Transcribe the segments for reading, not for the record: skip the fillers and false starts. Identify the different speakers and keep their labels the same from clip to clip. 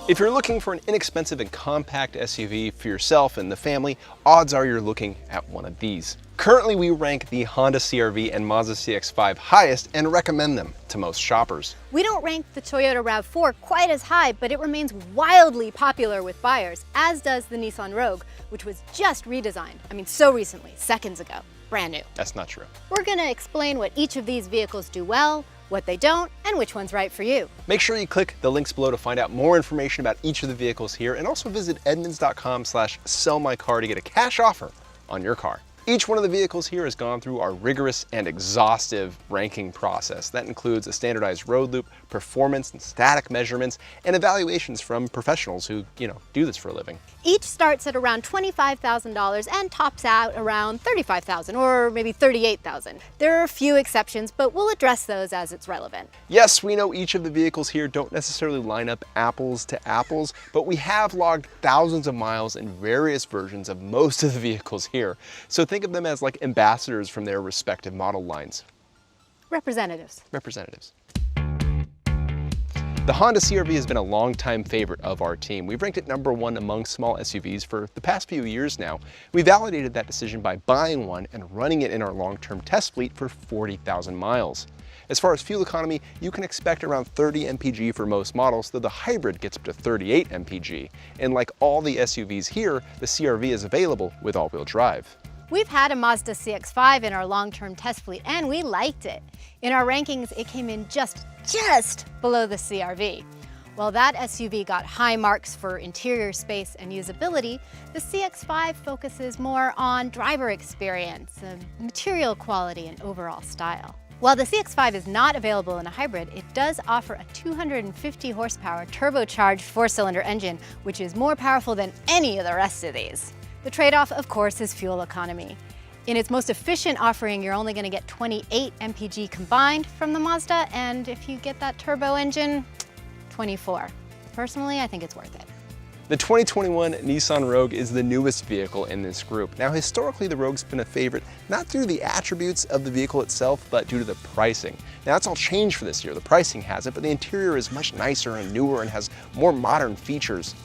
Speaker 1: If you're looking for an inexpensive and compact SUV for yourself and the family, odds are you're looking at one of these. Currently, we rank the Honda CR-V and Mazda CX-5 highest and recommend them to most shoppers.
Speaker 2: We don't rank the Toyota RAV4 quite as high, but it remains wildly popular with buyers, as does the Nissan Rogue, which was just redesigned. I mean, so recently, seconds ago, brand new.
Speaker 1: That's not true.
Speaker 2: We're gonna explain what each of these vehicles do well, what they don't, and which one's right for you.
Speaker 1: Make sure you click the links below to find out more information about each of the vehicles here, and also visit edmunds.com/sellmycar to get a cash offer on your car. Each one of the vehicles here has gone through our rigorous and exhaustive ranking process. That includes a standardized road loop, performance and static measurements, and evaluations from professionals who, do this for a living.
Speaker 2: Each starts at around $25,000 and tops out around $35,000 or maybe $38,000. There are a few exceptions, but we'll address those as it's relevant.
Speaker 1: Yes, we know each of the vehicles here don't necessarily line up apples to apples, but we have logged thousands of miles in various versions of most of the vehicles here. So think of them as like ambassadors from their respective model lines.
Speaker 2: Representatives.
Speaker 1: The Honda CR-V has been a longtime favorite of our team. We've ranked it #1 among small SUVs for the past few years now. We validated that decision by buying one and running it in our long-term test fleet for 40,000 miles. As far as fuel economy, you can expect around 30 mpg for most models, though the hybrid gets up to 38 mpg. And like all the SUVs here, the CR-V is available with all-wheel drive.
Speaker 2: We've had a Mazda CX-5 in our long-term test fleet, and we liked it. In our rankings, it came in just below the CR-V. While that SUV got high marks for interior space and usability, the CX-5 focuses more on driver experience, material quality, and overall style. While the CX-5 is not available in a hybrid, it does offer a 250 horsepower turbocharged 4-cylinder engine, which is more powerful than any of the rest of these. The trade-off, of course, is fuel economy. In its most efficient offering, you're only going to get 28 mpg combined from the Mazda, and if you get that turbo engine, 24. Personally, I think it's worth it.
Speaker 1: The 2021 Nissan Rogue is the newest vehicle in this group. Now, historically, the Rogue's been a favorite, not due to the attributes of the vehicle itself, but due to the pricing. Now, that's all changed for this year. The pricing hasn't, but the interior is much nicer and newer and has more modern features.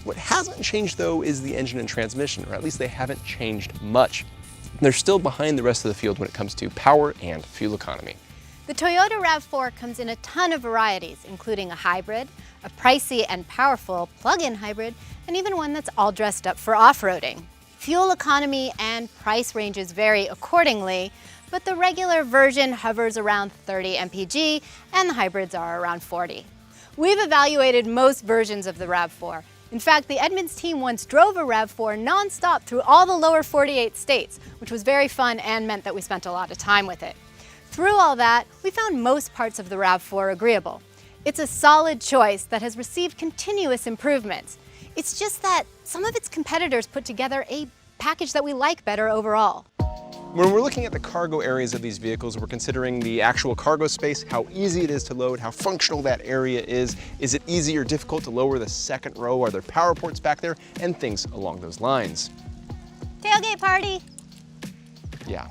Speaker 1: What hasn't changed, though, is the engine and transmission, or at least they haven't changed much. They're still behind the rest of the field when it comes to power and fuel economy.
Speaker 2: The Toyota RAV4 comes in a ton of varieties, including a hybrid, a pricey and powerful plug-in hybrid, and even one that's all dressed up for off-roading. Fuel economy and price ranges vary accordingly, but the regular version hovers around 30 mpg, and the hybrids are around 40. We've evaluated most versions of the RAV4. In fact, the Edmunds team once drove a RAV4 non-stop through all the lower 48 states, which was very fun and meant that we spent a lot of time with it. Through all that, we found most parts of the RAV4 agreeable. It's a solid choice that has received continuous improvements. It's just that some of its competitors put together a package that we like better overall.
Speaker 1: When we're looking at the cargo areas of these vehicles, we're considering the actual cargo space, how easy it is to load, how functional that area is it easy or difficult to lower the second row, are there power ports back there, and things along those lines.
Speaker 2: Tailgate party!
Speaker 1: Yeah.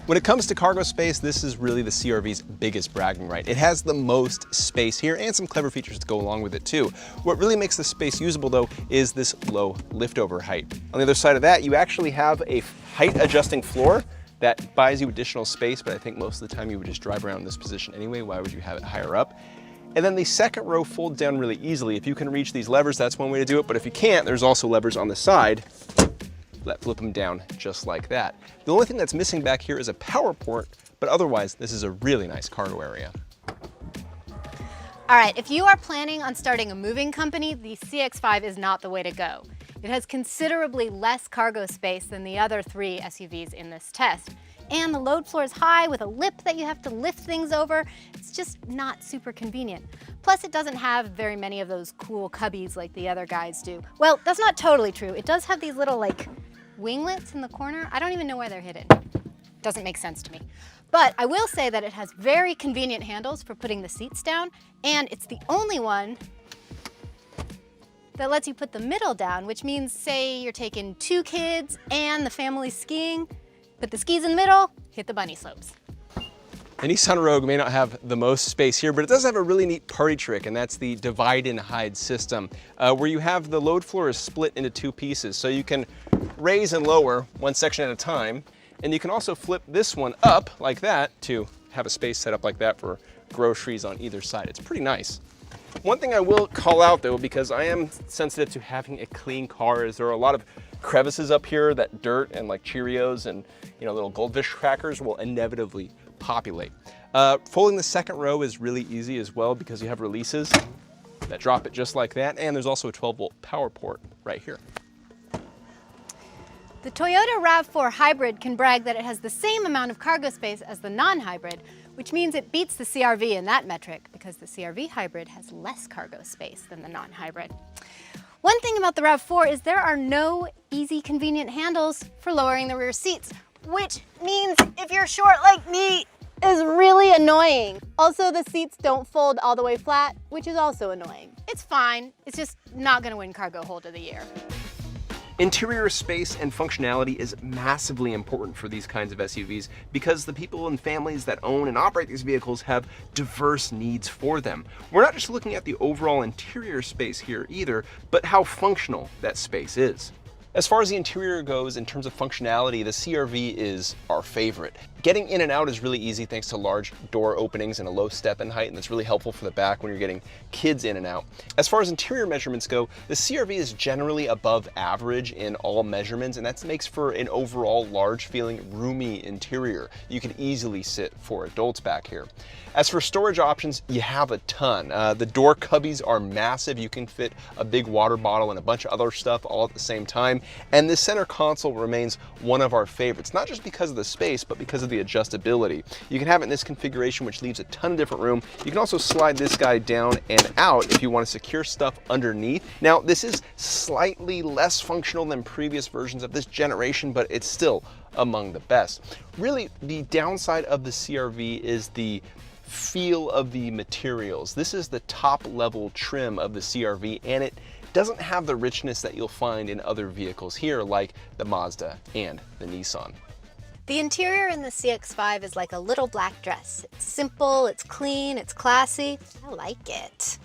Speaker 1: When it comes to cargo space, this is really the CR-V's biggest bragging right. It has the most space here and some clever features to go along with it too. What really makes the space usable though is this low liftover height. On the other side of that, you actually have a height adjusting floor that buys you additional space, but I think most of the time you would just drive around in this position anyway. Why would you have it higher up? And then the second row folds down really easily. If you can reach these levers, that's one way to do it, but if you can't, there's also levers on the side that flip them down just like that. The only thing that's missing back here is a power port, but otherwise this is a really nice cargo area.
Speaker 2: All right, if you are planning on starting a moving company, the CX-5 is not the way to go. It has considerably less cargo space than the other 3 SUVs in this test. And the load floor is high with a lip that you have to lift things over. It's just not super convenient. Plus, it doesn't have very many of those cool cubbies like the other guys do. Well, that's not totally true. It does have these little winglets in the corner. I don't even know why they're hidden. Doesn't make sense to me. But I will say that it has very convenient handles for putting the seats down, and it's the only one that lets you put the middle down, which means, say you're taking 2 kids and the family skiing, put the skis in the middle, hit the bunny slopes.
Speaker 1: The Nissan Rogue may not have the most space here, but it does have a really neat party trick, and that's the divide and hide system, where you have the load floor is split into two pieces. So you can raise and lower one section at a time, and you can also flip this one up like that to have a space set up like that for groceries on either side. It's pretty nice. One thing I will call out though, because I am sensitive to having a clean car, is there are a lot of crevices up here that dirt and like Cheerios and little goldfish crackers will inevitably populate. Folding the second row is really easy as well because you have releases that drop it just like that, and there's also a 12-volt power port right here.
Speaker 2: The Toyota RAV4 Hybrid can brag that it has the same amount of cargo space as the non-hybrid, which means it beats the CR-V in that metric because the CR-V Hybrid has less cargo space than the non-hybrid. One thing about the RAV4 is there are no easy, convenient handles for lowering the rear seats, which means if you're short like me, is really annoying. Also, the seats don't fold all the way flat, which is also annoying. It's fine, it's just not gonna win Cargo Hold of the Year.
Speaker 1: Interior space and functionality is massively important for these kinds of SUVs because the people and families that own and operate these vehicles have diverse needs for them. We're not just looking at the overall interior space here either, but how functional that space is. As far as the interior goes, in terms of functionality, the CR-V is our favorite. Getting in and out is really easy thanks to large door openings and a low step-in height, and that's really helpful for the back when you're getting kids in and out. As far as interior measurements go, the CR-V is generally above average in all measurements, and that makes for an overall large-feeling, roomy interior. You can easily sit 4 adults back here. As for storage options, you have a ton. The door cubbies are massive. You can fit a big water bottle and a bunch of other stuff all at the same time. And the center console remains one of our favorites, not just because of the space, but because of the adjustability. You can have it in this configuration, which leaves a ton of different room. You can also slide this guy down and out if you want to secure stuff underneath. Now, this is slightly less functional than previous versions of this generation, but it's still among the best. Really, the downside of the CR-V is the feel of the materials. This is the top level trim of the CR-V, and it doesn't have the richness that you'll find in other vehicles here like the Mazda and the Nissan.
Speaker 2: The interior in the CX5 is like a little black dress. It's simple, it's clean, it's classy. I like it.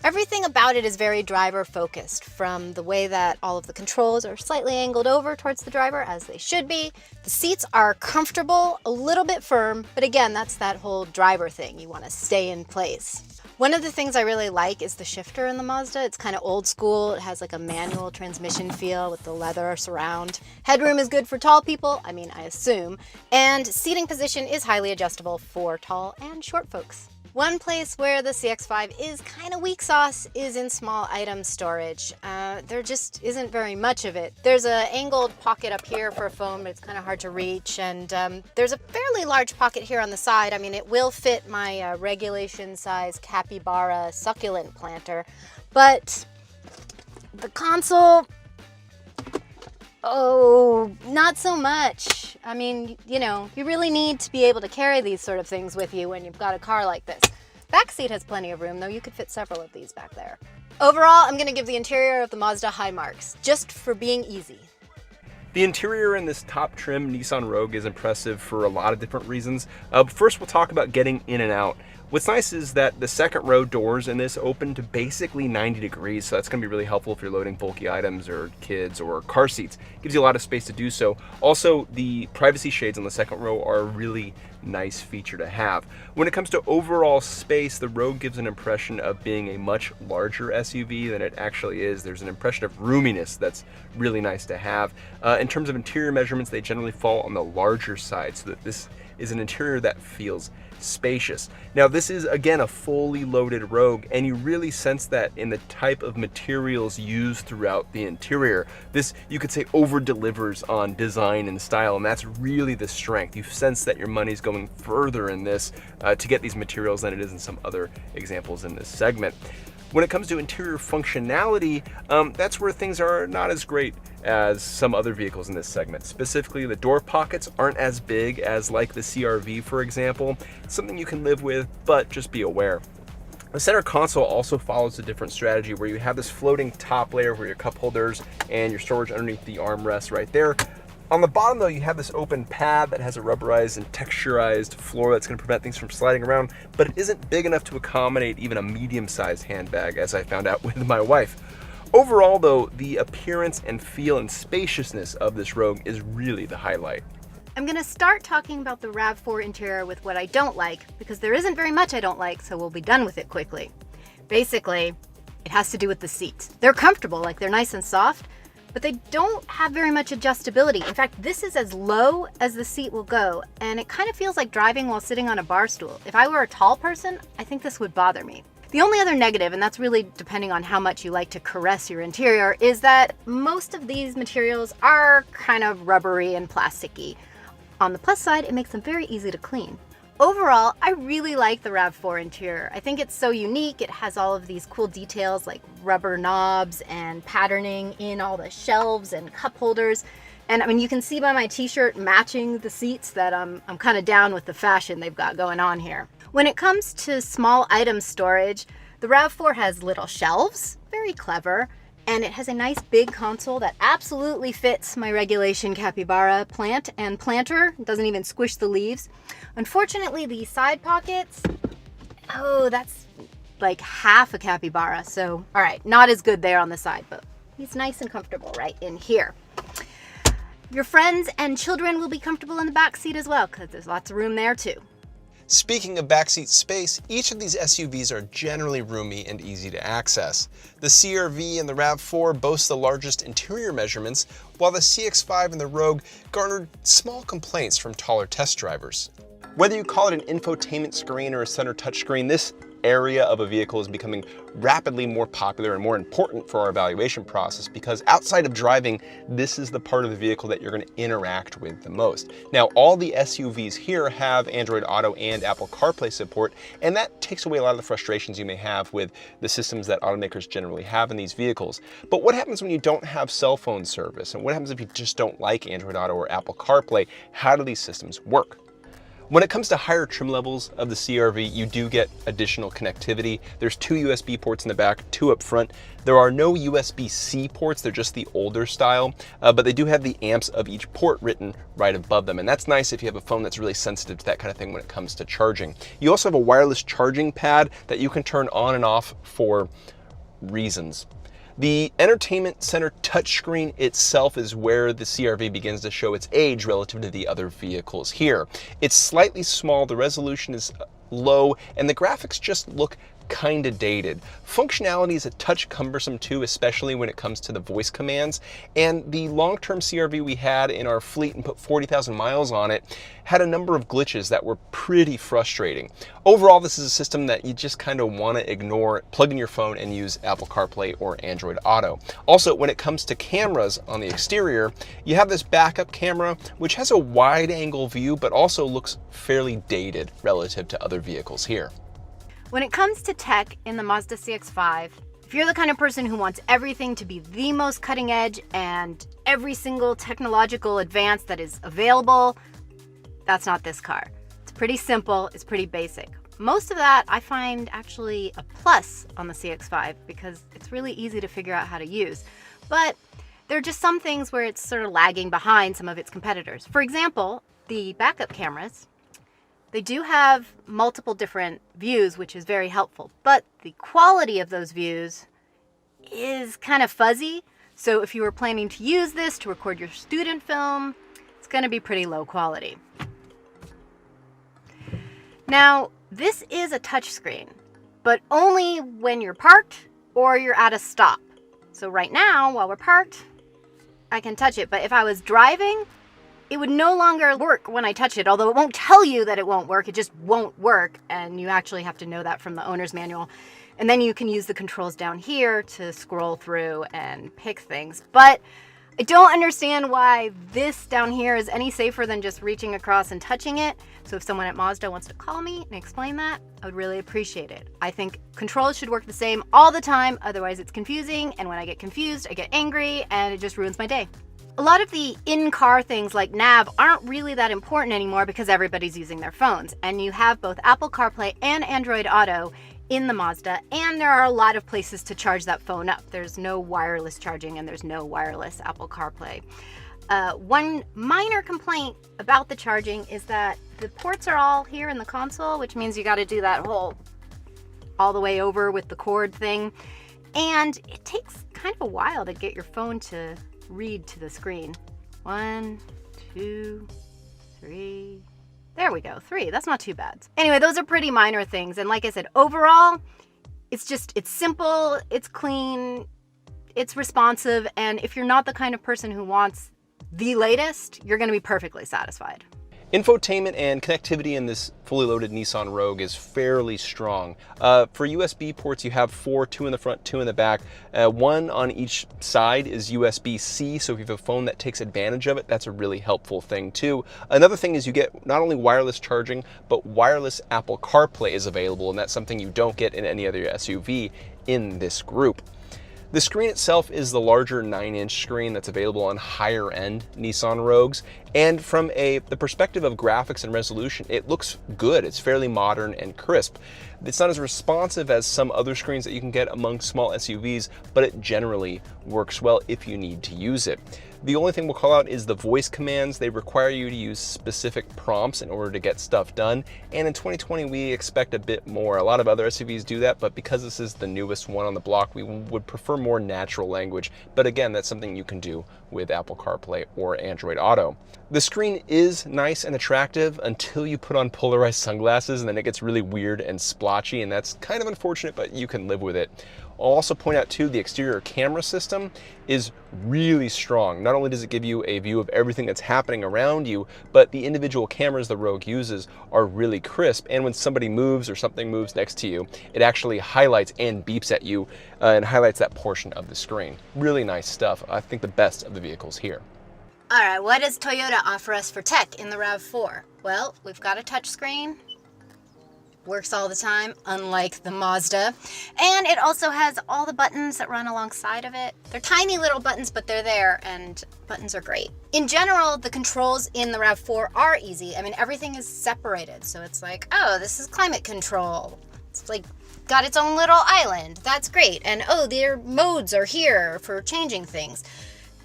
Speaker 2: Everything about it is very driver focused, from the way that all of the controls are slightly angled over towards the driver, as they should be. The seats are comfortable, a little bit firm, but again, that's that whole driver thing. You want to stay in place. One of the things I really like is the shifter in the Mazda. It's kind of old school. It has like a manual transmission feel with the leather surround. Headroom is good for tall people, I assume, and seating position is highly adjustable for tall and short folks. One place where the CX5 is kind of weak sauce is in small item storage. There just isn't very much of it. There's an angled pocket up here for a phone, but it's kind of hard to reach. And there's a fairly large pocket here on the side. It will fit my regulation size capybara succulent planter, but the console, oh, not so much. You really need to be able to carry these sort of things with you when you've got a car like this. Back seat has plenty of room, though. You could fit several of these back there. Overall, I'm gonna give the interior of the Mazda high marks, just for being easy.
Speaker 1: The interior in this top trim Nissan Rogue is impressive for a lot of different reasons. First, we'll talk about getting in and out. What's nice is that the second row doors in this open to basically 90 degrees, so that's gonna be really helpful if you're loading bulky items or kids or car seats. Gives you a lot of space to do so. Also, the privacy shades on the second row are a really nice feature to have. When it comes to overall space, the Rogue gives an impression of being a much larger SUV than it actually is. There's an impression of roominess that's really nice to have. In terms of interior measurements, they generally fall on the larger side, so that this is an interior that feels spacious. Now, this is again a fully loaded Rogue, and you really sense that in the type of materials used throughout the interior. This, you could say, over delivers on design and style, and that's really the strength. You sense that your money's going further in this to get these materials than it is in some other examples in this segment. When it comes to interior functionality, that's where things are not as great as some other vehicles in this segment. Specifically, the door pockets aren't as big as like the CR-V, for example. It's something you can live with, but just be aware. The center console also follows a different strategy where you have this floating top layer where your cup holders and your storage underneath the armrest right there. On the bottom though, you have this open pad that has a rubberized and texturized floor that's going to prevent things from sliding around, but it isn't big enough to accommodate even a medium-sized handbag, as I found out with my wife. Overall though, the appearance and feel and spaciousness of this Rogue is really the highlight.
Speaker 2: I'm gonna start talking about the RAV4 interior with what I don't like, because there isn't very much I don't like, so we'll be done with it quickly. Basically, it has to do with the seats. They're comfortable, like they're nice and soft, but they don't have very much adjustability. In fact, this is as low as the seat will go, and it kind of feels like driving while sitting on a bar stool. If I were a tall person, I think this would bother me. The only other negative, and that's really depending on how much you like to caress your interior, is that most of these materials are kind of rubbery and plasticky. On the plus side, it makes them very easy to clean. Overall, I really like the RAV4 interior. I think it's so unique. It has all of these cool details like rubber knobs and patterning in all the shelves and cup holders. And I mean, you can see by my t-shirt matching the seats that I'm kind of down with the fashion they've got going on here. When it comes to small item storage, the RAV4 has little shelves, very clever, and it has a nice big console that absolutely fits my regulation capybara plant and planter. It doesn't even squish the leaves. Unfortunately, the side pockets, oh, that's like half a capybara. So, all right, not as good there on the side, but he's nice and comfortable right in here. Your friends and children will be comfortable in the back seat as well, because there's lots of room there too.
Speaker 1: Speaking of backseat space, each of these SUVs are generally roomy and easy to access. The CR-V and the RAV4 boast the largest interior measurements, while the CX5 and the Rogue garnered small complaints from taller test drivers. Whether you call it an infotainment screen or a center touchscreen, this area of a vehicle is becoming rapidly more popular and more important for our evaluation process, because outside of driving, this is the part of the vehicle that you're going to interact with the most. Now, all the SUVs here have Android Auto and Apple CarPlay support, and that takes away a lot of the frustrations you may have with the systems that automakers generally have in these vehicles. But what happens when you don't have cell phone service? And what happens if you just don't like Android Auto or Apple CarPlay? How do these systems work? When it comes to higher trim levels of the CR-V, you do get additional connectivity. There's 2 USB ports in the back, 2 up front. There are no USB-C ports, they're just the older style, but they do have the amps of each port written right above them. And that's nice if you have a phone that's really sensitive to that kind of thing when it comes to charging. You also have a wireless charging pad that you can turn on and off for reasons. The entertainment center touchscreen itself is where the CR-V begins to show its age relative to the other vehicles here. It's slightly small, the resolution is low, and the graphics just look kind of dated. Functionality is a touch cumbersome too, especially when it comes to the voice commands, and the long-term CR-V we had in our fleet and put 40,000 miles on it had a number of glitches that were pretty frustrating. Overall, this is a system that you just kind of want to ignore, plug in your phone and use Apple CarPlay or Android Auto. Also, when it comes to cameras on the exterior, you have this backup camera which has a wide angle view but also looks fairly dated relative to other vehicles here.
Speaker 2: When it comes to tech in the Mazda CX5, if you're the kind of person who wants everything to be the most cutting edge and every single technological advance that is available, that's not this car. It's pretty simple, it's pretty basic. Most of that I find actually a plus on the CX5 because it's really easy to figure out how to use. But there are just some things where it's sort of lagging behind some of its competitors. For example, the backup cameras. They do have multiple different views, which is very helpful, but the quality of those views is kind of fuzzy. So if you were planning to use this to record your student film, it's going to be pretty low quality. Now, this is a touchscreen, but only when you're parked or you're at a stop. So right now, while we're parked, I can touch it, but if I was driving, it would no longer work when I touch it, although it won't tell you that it won't work, it just won't work, and you actually have to know that from the owner's manual. And then you can use the controls down here to scroll through and pick things. But I don't understand why this down here is any safer than just reaching across and touching it. So if someone at Mazda wants to call me and explain that, I would really appreciate it. I think controls should work the same all the time, otherwise it's confusing, and when I get confused, I get angry, and it just ruins my day. A lot of the in-car things like nav aren't really that important anymore because everybody's using their phones, and you have both Apple CarPlay and Android Auto in the Mazda, and there are a lot of places to charge that phone up. There's no wireless charging and there's no wireless Apple CarPlay. One minor complaint about the charging is that the ports are all here in the console, which means you got to do that whole all the way over with the cord thing. And it takes kind of a while to get your phone to read to the screen. 1, 2, 3. There we go, 3. That's not too bad. Anyway, those are pretty minor things. And like I said, overall, it's simple, it's clean, it's responsive. And if you're not the kind of person who wants the latest, you're going to be perfectly satisfied.
Speaker 1: Infotainment and connectivity in this fully loaded Nissan Rogue is fairly strong. For USB ports, you have 4, 2 in the front, 2 in the back. 1 on each side is USB-C, so if you have a phone that takes advantage of it, that's a really helpful thing too. Another thing is you get not only wireless charging, but wireless Apple CarPlay is available, and that's something you don't get in any other SUV in this group. The screen itself is the larger 9-inch screen that's available on higher-end Nissan Rogues, and from the perspective of graphics and resolution, it looks good. It's fairly modern and crisp. It's not as responsive as some other screens that you can get among small SUVs, but it generally works well if you need to use it. The only thing we'll call out is the voice commands. They require you to use specific prompts in order to get stuff done. And in 2020, we expect a bit more. A lot of other SUVs do that, but because this is the newest one on the block, we would prefer more natural language. But again, that's something you can do with Apple CarPlay or Android Auto. The screen is nice and attractive until you put on polarized sunglasses, and then it gets really weird and splotchy, and that's kind of unfortunate, but you can live with it. I'll also point out too, the exterior camera system is really strong. Not only does it give you a view of everything that's happening around you, but the individual cameras the Rogue uses are really crisp. And when somebody moves or something moves next to you, it actually highlights and beeps at you and highlights that portion of the screen. Really nice stuff. I think the best of the vehicles here.
Speaker 2: All right, what does Toyota offer us for tech in the RAV4? Well, we've got a touchscreen. Works all the time, unlike the Mazda. And it also has all the buttons that run alongside of it. They're tiny little buttons, but they're there, and buttons are great. In general, the controls in the RAV4 are easy. I mean, everything is separated. So it's like, oh, this is climate control. It's like got its own little island. That's great. And oh, their modes are here for changing things.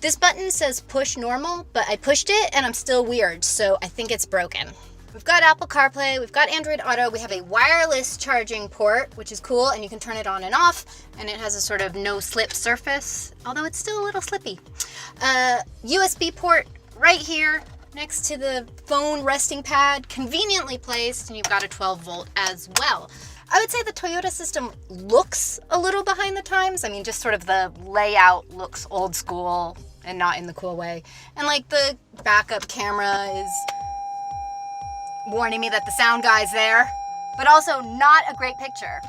Speaker 2: This button says push normal, but I pushed it and I'm still weird, so I think it's broken. We've got Apple CarPlay, we've got Android Auto, we have a wireless charging port, which is cool, and you can turn it on and off, and it has a sort of no-slip surface, although it's still a little slippy. USB port right here next to the phone resting pad, conveniently placed, and you've got a 12-volt as well. I would say the Toyota system looks a little behind the times. I mean, just sort of the layout looks old school and not in the cool way. And like the backup camera is warning me that the sound guy's there, but also not a great picture.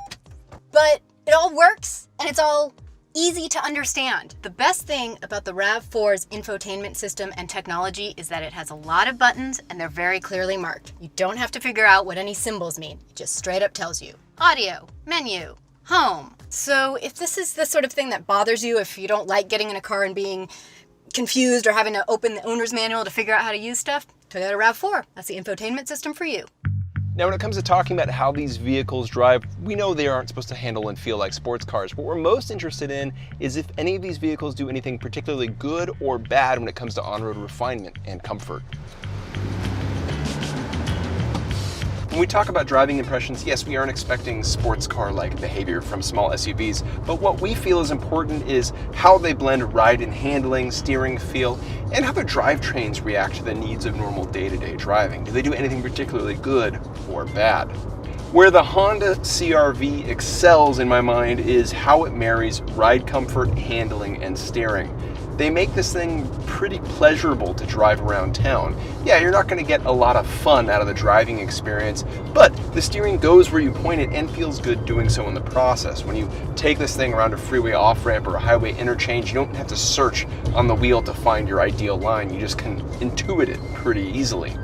Speaker 2: But it all works and it's all easy to understand. The best thing about the RAV4's infotainment system and technology is that it has a lot of buttons and they're very clearly marked. You don't have to figure out what any symbols mean. It just straight up tells you. Audio, menu, home. So if this is the sort of thing that bothers you, if you don't like getting in a car and being confused or having to open the owner's manual to figure out how to use stuff, Toyota RAV4, that's the infotainment system for you.
Speaker 1: Now, when it comes to talking about how these vehicles drive, we know they aren't supposed to handle and feel like sports cars. What we're most interested in is if any of these vehicles do anything particularly good or bad when it comes to on-road refinement and comfort. When we talk about driving impressions, yes, we aren't expecting sports car-like behavior from small SUVs, but what we feel is important is how they blend ride and handling, steering feel, and how their drivetrains react to the needs of normal day-to-day driving. Do they do anything particularly good or bad? Where the Honda CR-V excels in my mind is how it marries ride comfort, handling, and steering. They make this thing pretty pleasurable to drive around town. Yeah, you're not going to get a lot of fun out of the driving experience, but the steering goes where you point it and feels good doing so in the process. When you take this thing around a freeway off-ramp or a highway interchange, you don't have to search on the wheel to find your ideal line. You just can intuit it pretty easily.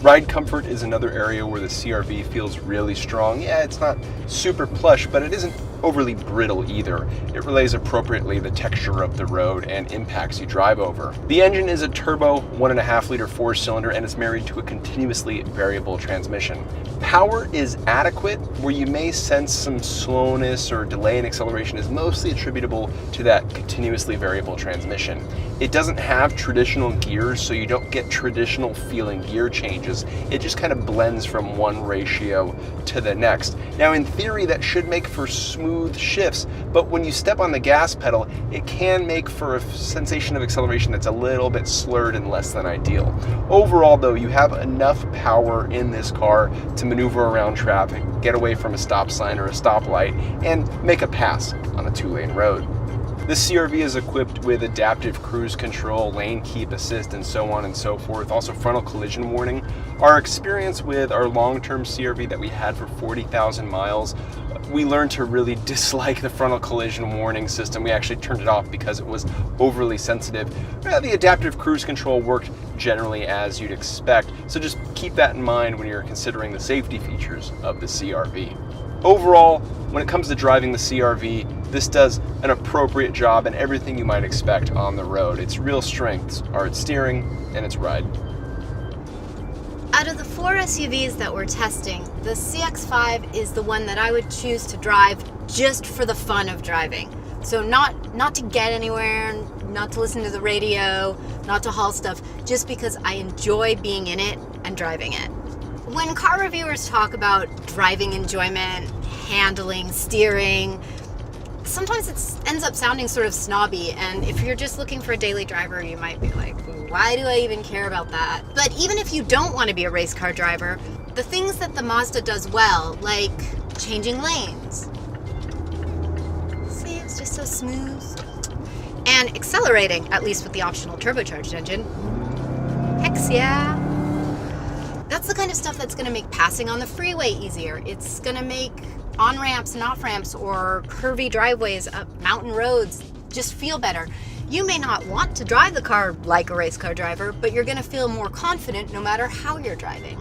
Speaker 1: Ride comfort is another area where the CR-V feels really strong. Yeah, it's not super plush, but it isn't overly brittle either. It relays appropriately the texture of the road and impacts you drive over. The engine is a turbo 1.5-liter 4-cylinder and is married to a continuously variable transmission. Power is adequate. Where you may sense some slowness or delay in acceleration is mostly attributable to that continuously variable transmission. It doesn't have traditional gears, so you don't get traditional feeling gear changes. It just kind of blends from one ratio to the next. Now, in theory, that should make for smooth shifts, but when you step on the gas pedal, it can make for a sensation of acceleration that's a little bit slurred and less than ideal. Overall, though, you have enough power in this car to maneuver around traffic, get away from a stop sign or a stoplight, and make a pass on a 2-lane road. This CR-V is equipped with adaptive cruise control, lane keep assist, and so on and so forth. Also frontal collision warning. Our experience with our long-term CR-V that we had for 40,000 miles, we learned to really dislike the frontal collision warning system. We actually turned it off because it was overly sensitive. The adaptive cruise control worked generally as you'd expect, so just keep that in mind when you're considering the safety features of the CR-V. Overall, when it comes to driving the CR-V, this does an appropriate job and everything you might expect on the road. Its real strengths are its steering and its ride.
Speaker 2: Out of the 4 SUVs that we're testing, the CX5 is the one that I would choose to drive just for the fun of driving. So not to get anywhere, not to listen to the radio, not to haul stuff, just because I enjoy being in it and driving it. When car reviewers talk about driving enjoyment, handling, steering, sometimes it ends up sounding sort of snobby, and if you're just looking for a daily driver, you might be like, why do I even care about that? But even if you don't want to be a race car driver, the things that the Mazda does well, like changing lanes, see, it's just so smooth, and accelerating, at least with the optional turbocharged engine, heck yeah. That's the kind of stuff that's going to make passing on the freeway easier. It's going to make on-ramps and off-ramps or curvy driveways up mountain roads just feel better. You may not want to drive the car like a race car driver, but you're going to feel more confident no matter how you're driving.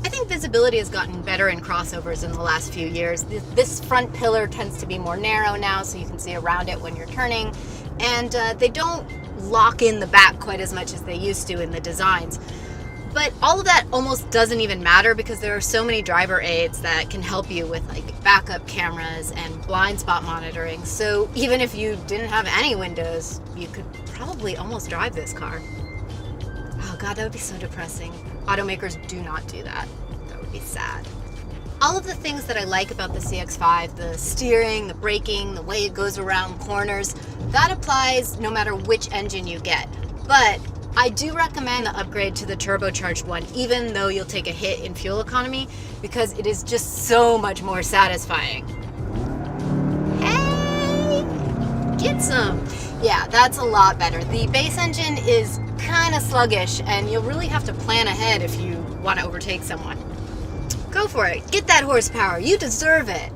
Speaker 2: I think visibility has gotten better in crossovers in the last few years. This front pillar tends to be more narrow now, so you can see around it when you're turning, and they don't lock in the back quite as much as they used to in the designs. But all of that almost doesn't even matter because there are so many driver aids that can help you with like backup cameras and blind spot monitoring. So even if you didn't have any windows, you could probably almost drive this car. Oh God, that would be so depressing. Automakers do not do that. That would be sad. All of the things that I like about the CX5, the steering, the braking, the way it goes around corners, that applies no matter which engine you get. But I do recommend the upgrade to the turbocharged one, even though you'll take a hit in fuel economy, because it is just so much more satisfying. Hey, get some. Yeah, that's a lot better. The base engine is kind of sluggish, and you'll really have to plan ahead if you want to overtake someone. Go for it. Get that horsepower. You deserve it.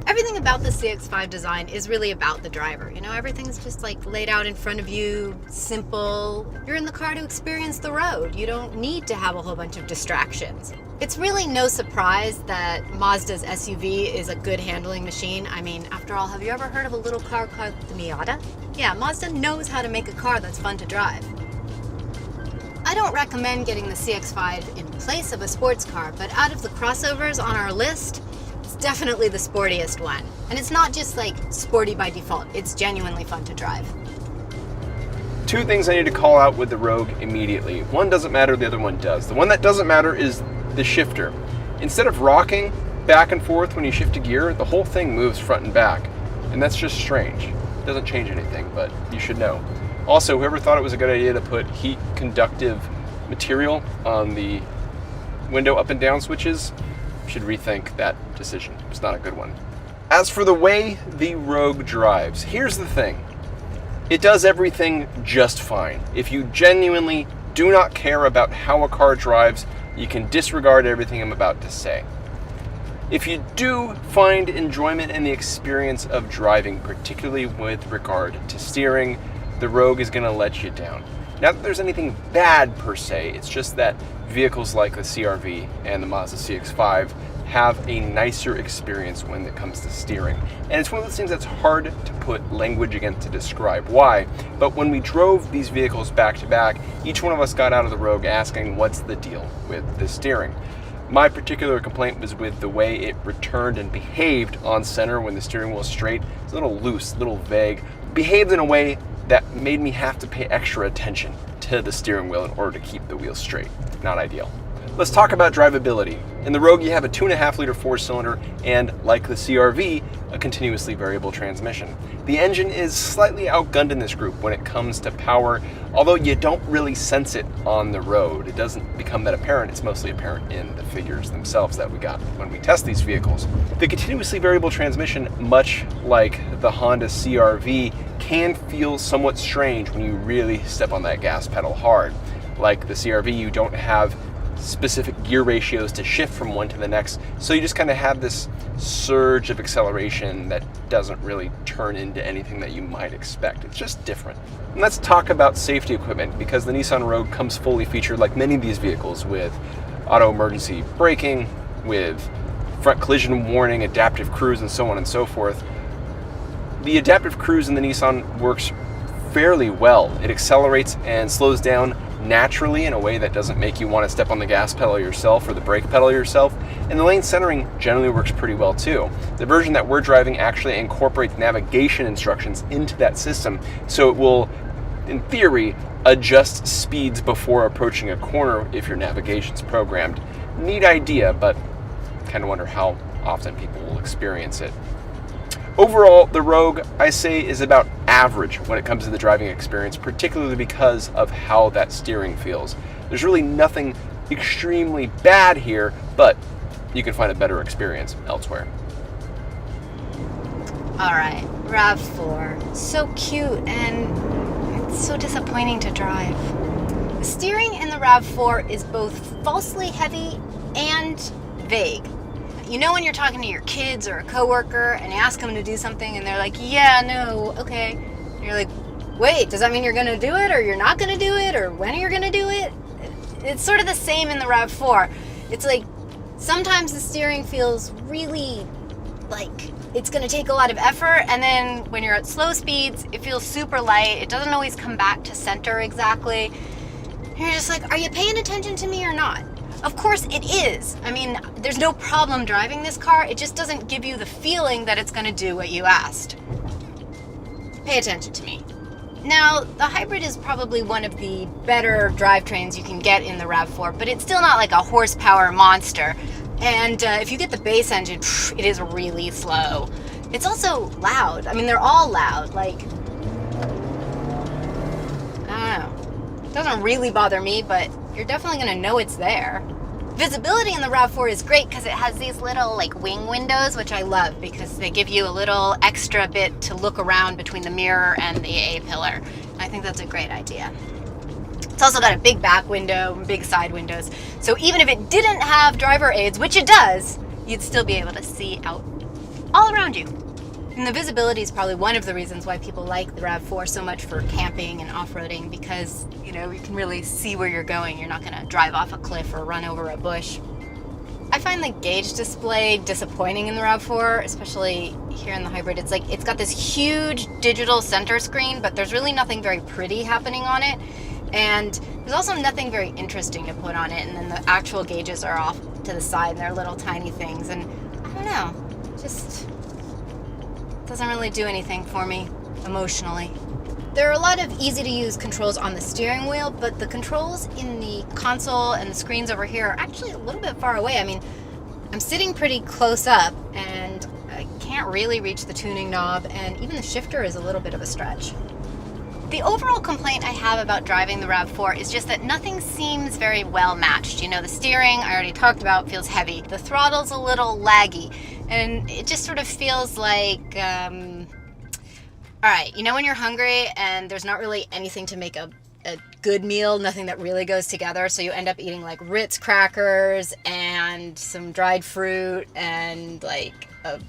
Speaker 2: Everything about the CX5 design is really about the driver. You know, everything's just like laid out in front of you, simple. You're in the car to experience the road. You don't need to have a whole bunch of distractions. It's really no surprise that Mazda's SUV is a good handling machine. I mean, after all, have you ever heard of a little car called the Miata? Yeah, Mazda knows how to make a car that's fun to drive. I don't recommend getting the CX5 in place of a sports car, but out of the crossovers on our list, it's definitely the sportiest one. And it's not just like sporty by default, it's genuinely fun to drive.
Speaker 1: Two things I need to call out with the Rogue immediately. One doesn't matter, the other one does. The one that doesn't matter is the shifter. Instead of rocking back and forth when you shift a gear, the whole thing moves front and back. And that's just strange. It doesn't change anything, but you should know. Also, whoever thought it was a good idea to put heat conductive material on the window up and down switches should rethink that decision. It's not a good one. As for the way the Rogue drives, here's the thing. It does everything just fine. If you genuinely do not care about how a car drives, you can disregard everything I'm about to say. If you do find enjoyment in the experience of driving, particularly with regard to steering, the Rogue is going to let you down. Not that there's anything bad per se, it's just that vehicles like the CR-V and the Mazda CX-5 have a nicer experience when it comes to steering. And it's one of those things that's hard to put language against to describe why, but when we drove these vehicles back to back, each one of us got out of the Rogue asking, what's the deal with the steering? My particular complaint was with the way it returned and behaved on center when the steering wheel was straight. It's a little loose, a little vague, behaved in a way that made me have to pay extra attention to the steering wheel in order to keep the wheel straight. Not ideal. Let's talk about drivability. In the Rogue, you have a 2.5 liter 4-cylinder and, like the CR-V, a continuously variable transmission. The engine is slightly outgunned in this group when it comes to power, although you don't really sense it on the road. It doesn't become that apparent. It's mostly apparent in the figures themselves that we got when we test these vehicles. The continuously variable transmission, much like the Honda CR-V, can feel somewhat strange when you really step on that gas pedal hard. Like the CR-V, you don't have specific gear ratios to shift from one to the next, so you just kind of have this surge of acceleration that doesn't really turn into anything that you might expect. It's just different. And let's talk about safety equipment, because the Nissan Rogue comes fully featured, like many of these vehicles, with auto emergency braking, with front collision warning, adaptive cruise, and so on and so forth. The adaptive cruise in the Nissan works fairly well. It accelerates and slows down naturally in a way that doesn't make you want to step on the gas pedal yourself or the brake pedal yourself, and the lane centering generally works pretty well too. The version that we're driving actually incorporates navigation instructions into that system, so it will, in theory, adjust speeds before approaching a corner if your navigation's programmed. Neat idea, but kind of wonder how often people will experience it. Overall, the Rogue, I say, is about average when it comes to the driving experience, particularly because of how that steering feels. There's really nothing extremely bad here, but you can find a better experience elsewhere.
Speaker 2: All right, RAV4. So cute and so disappointing to drive. The steering in the RAV4 is both falsely heavy and vague. You know when you're talking to your kids or a coworker and you ask them to do something and they're like, yeah, no, okay. And you're like, wait, does that mean you're gonna do it or you're not gonna do it or when are you gonna do it? It's sort of the same in the RAV4. It's like sometimes the steering feels really like it's gonna take a lot of effort, and then when you're at slow speeds, it feels super light. It doesn't always come back to center exactly. And you're just like, are you paying attention to me or not? Of course it is. I mean, there's no problem driving this car. It just doesn't give you the feeling that it's going to do what you asked. Pay attention to me. Now, the hybrid is probably one of the better drivetrains you can get in the RAV4, but it's still not like a horsepower monster. And if you get the base engine, it is really slow. It's also loud. I mean, they're all loud. Like, I don't know. It doesn't really bother me, but you're definitely going to know it's there. Visibility in the RAV4 is great because it has these little like wing windows, which I love because they give you a little extra bit to look around between the mirror and the A-pillar. I think that's a great idea. It's also got a big back window, big side windows. So even if it didn't have driver aids, which it does, you'd still be able to see out all around you. And the visibility is probably one of the reasons why people like the RAV4 so much for camping and off-roading, because you know you can really see where you're going. You're not going to drive off a cliff or run over a bush. I find the gauge display disappointing in the RAV4, especially here in the hybrid. It's like it's got this huge digital center screen, but there's really nothing very pretty happening on it. And there's also nothing very interesting to put on it. And then the actual gauges are off to the side and they're little tiny things. And I don't know, just doesn't really do anything for me emotionally. There are a lot of easy to use controls on the steering wheel, but the controls in the console and the screens over here are actually a little bit far away. I mean, I'm sitting pretty close up and I can't really reach the tuning knob, and even the shifter is a little bit of a stretch. The overall complaint I have about driving the RAV4 is just that nothing seems very well matched. You know, the steering, I already talked about, feels heavy. The throttle's a little laggy, and it just sort of feels like, all right, you know when you're hungry and there's not really anything to make a good meal, nothing that really goes together, so you end up eating like Ritz crackers and some dried fruit and like a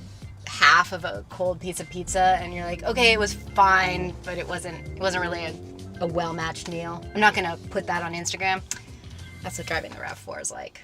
Speaker 2: half of a cold piece of pizza, and you're like, okay, it was fine, but it wasn't really a well-matched meal. I'm not gonna put that on Instagram. That's what driving the RAV4 is like.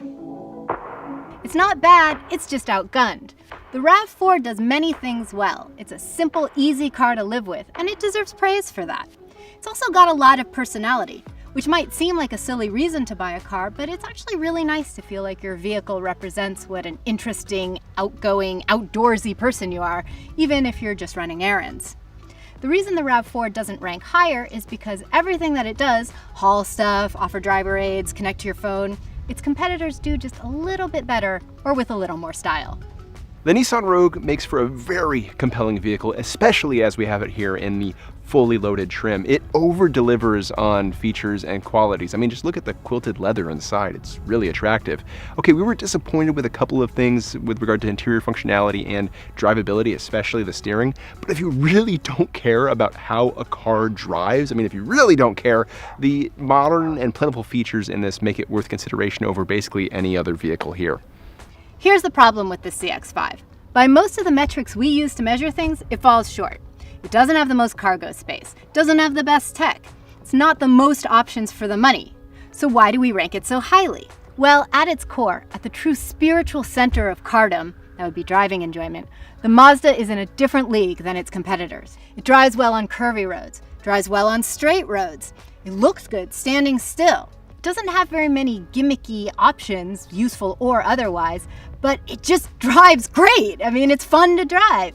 Speaker 2: It's not bad, it's just outgunned. The RAV4 does many things well. It's a simple, easy car to live with, and it deserves praise for that. It's also got a lot of personality, which might seem like a silly reason to buy a car, but it's actually really nice to feel like your vehicle represents what an interesting, outgoing, outdoorsy person you are, even if you're just running errands. The reason the RAV4 doesn't rank higher is because everything that it does, haul stuff, offer driver aids, connect to your phone, its competitors do just a little bit better or with a little more style.
Speaker 1: The Nissan Rogue makes for a very compelling vehicle, especially as we have it here in the fully loaded trim. It over-delivers on features and qualities. I mean, just look at the quilted leather inside. It's really attractive. Okay, we were disappointed with a couple of things with regard to interior functionality and drivability, especially the steering. But if you really don't care about how a car drives, I mean, if you really don't care, the modern and plentiful features in this make it worth consideration over basically any other vehicle here.
Speaker 2: Here's the problem with the CX5. By most of the metrics we use to measure things, it falls short. It doesn't have the most cargo space, doesn't have the best tech. It's not the most options for the money. So why do we rank it so highly? Well, at its core, at the true spiritual center of cardom, that would be driving enjoyment, the Mazda is in a different league than its competitors. It drives well on curvy roads, drives well on straight roads. It looks good standing still. It doesn't have very many gimmicky options, useful or otherwise, but it just drives great. I mean, it's fun to drive.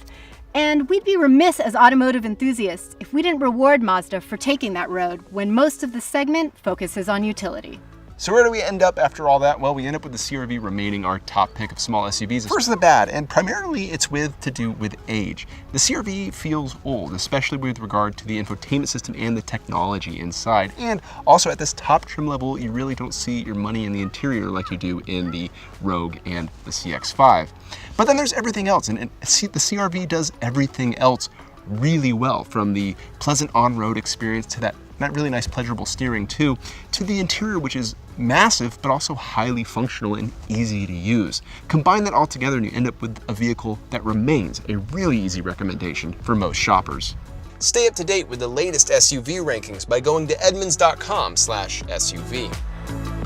Speaker 2: And we'd be remiss as automotive enthusiasts if we didn't reward Mazda for taking that road when most of the segment focuses on utility.
Speaker 1: So where do we end up after all that? Well, we end up with the CR-V remaining our top pick of small SUVs. First, the bad, and primarily it's to do with age. The CR-V feels old, especially with regard to the infotainment system and the technology inside. And also at this top trim level, you really don't see your money in the interior like you do in the Rogue and the CX5. But then there's everything else, and the CR-V does everything else really well, from the pleasant on-road experience to that really nice pleasurable steering to the interior, which is massive but also highly functional and easy to use. Combine that all together and you end up with a vehicle that remains a really easy recommendation for most shoppers. Stay up to date with the latest SUV rankings by going to edmunds.com/SUV.